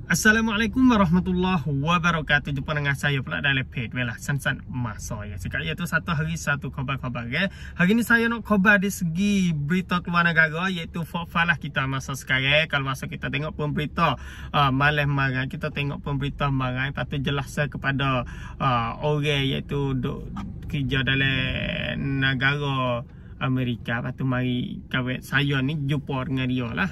Assalamualaikum warahmatullahi wabarakatuh. Jumpa dengan saya pula dalam page Welah San-San Masa ya. Sekarang iaitu satu hari satu khabar-khabar ya. Hari ni saya nak khabar dari segi berita keluar negara, iaitu falah kita masa sekarang. Kalau masa kita tengok pemberita malam malam, kita tengok pemberita malam, patut jelaskan kepada orang iaitu duk kerja dalam negara Amerika. Lepas tu mari kawan saya ni jumpa dengan dia lah.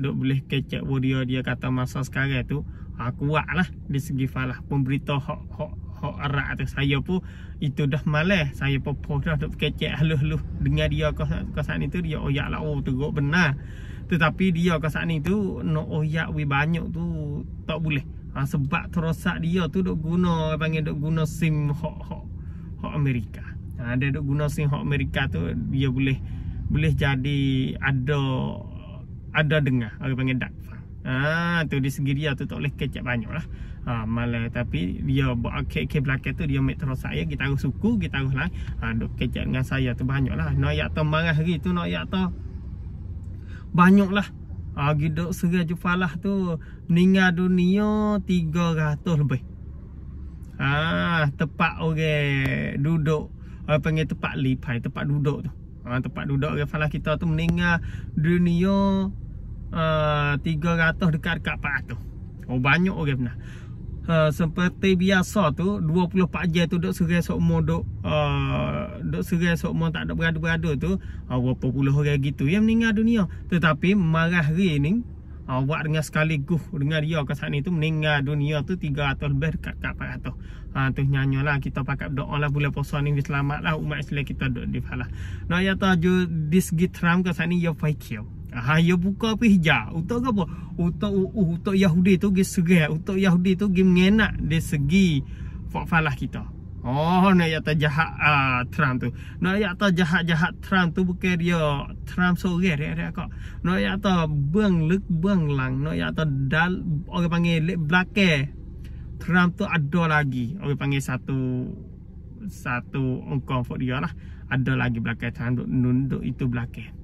Duk boleh kecek dia kata masa sekarang tu kuat lah di segi falah pemberita hak arak tu. Saya pun itu dah malas. Saya pun dah duk kecek halus-halus dengan dia ke saat ni tu. Dia oyak lah, oh teruk benar. Tetapi dia ke saat ni tu nak oyak banyak tu tak boleh. Sebab terosak dia tu duk guna, panggil duk guna SIM hak Amerika. Dia duk guna SIM hak Amerika tu, dia boleh jadi ada dengar orang panggil dark fun. Tu di segi dia tu tak boleh kecek banyak lah. Malah tapi dia buat ke belakang tu dia make terus saya, kita harus suku, kita harus lah. Duk kecek dengan saya tu banyak lah. Nak yak tu marah hari tu, nak yak tu banyak lah. Giduk serai jufalah tu meninggal dunia 300 lebih. Tempat orang duduk, orang panggil tempat lipai, tempat duduk tu. Tempat duduk orang falah kita tu meninggal dunia 300 dekat 400. Banyak orang benar. Seperti biasa tu 24 jam tu duk serai sokmo duk serai sokmo tak ada berada-berada tu berapa puluh orang gitu yang meninggal dunia. Tetapi marah hari ni buat dengan sekaligus dengan dia ke saat ni tu meninggal dunia tu 300 lebih dekat 400. Tu nyanyalah kita pakai doa lah bulan puasa ni selamat lah umat Islam kita duk di falah. Nah ya tahu di segi Trump ke saat ni ya fakir. Ya buka apa hijau untuk apa? Untuk Yahudi tu gi serai, untuk Yahudi tu gi mengenak di segi falah kita. Nak ya tahu jahat Trump tu. Nak ya tahu jahat Trump tu bukan dia Trump sore dia kok. Nak ya tahu beng lang, nak ya tahu dal orang panggil lek belakang Trump tu ada lagi. Orang panggil satu ongkong for dia lah. Ada lagi belakang Trump duk itu belakang.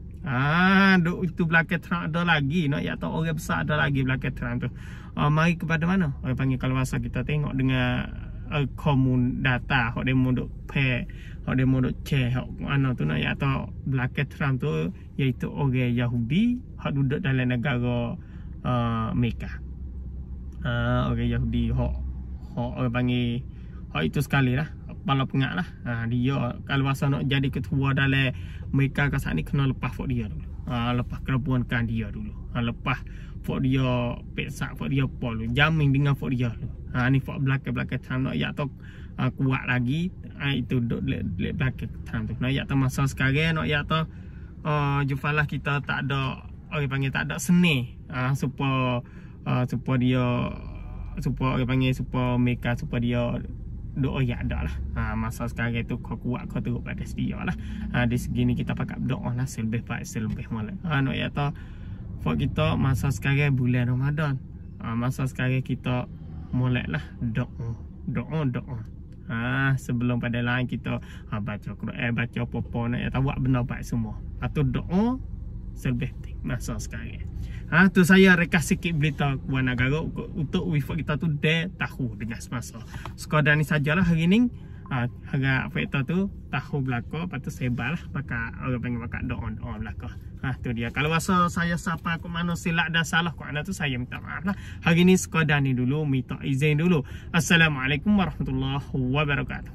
Duk itu belakang Trump ada lagi. Nak ya tahu orang besar ada lagi belakang Trump tu. Mari kepada mana? Orang panggil kalau masa kita tengok dengan komun data hok demo duk hok demo duk hok mana tu nak ya tahu belakang Trump tu iaitu orang Yahudi hok duduk dalam negara Mekah. Orang Yahudi hok orang panggil hok itu sekali lah kepala pengak lah. Dia kalau masa nak jadi ketua dalam Mekah ke saat ni kena lepas fok dia dulu. Lepas kerabuankan dia dulu. Lepas fok dia peksak fok dia pol jamin dengan fok dia dulu. Ni fok belakang Trump nak ya tu kuat lagi. Itu duk lek belakang Trump tu. Nak ya tu masa sekarang nak ya tu jufalah kita tak ada orang panggil tak ada seni supaya orang panggil supaya Mekah supaya dia doa ya ada lah. Masa sekarang tu kau kuat kau teruk pada dia lah. Di segi ni kita pakai doa lah selebih baik selebih malam. Nak ya tu fok kita masa sekarang bulan Ramadan. Masa sekarang kita mulai lah doa. Sebelum pada lain kita baca Quran, baca apa-apa nak ya tahu buat benda baik semua. Atau doa selebih penting masa sekarang. Tu saya rekas sikit berita keluar negara untuk wifat kita tu dia tahu dengan semasa. Sekadar ni sajalah hari ni. Harap fakta tu tahu belaka, lepas tu sebar lah pakai orang panggil pakai doa belaka. Tu dia. Kalau rasa saya sapa ke mana silap dan salah ke mana tu saya minta maaf lah. Hari ni sekadar ni dulu minta izin dulu. Assalamualaikum warahmatullahi wabarakatuh.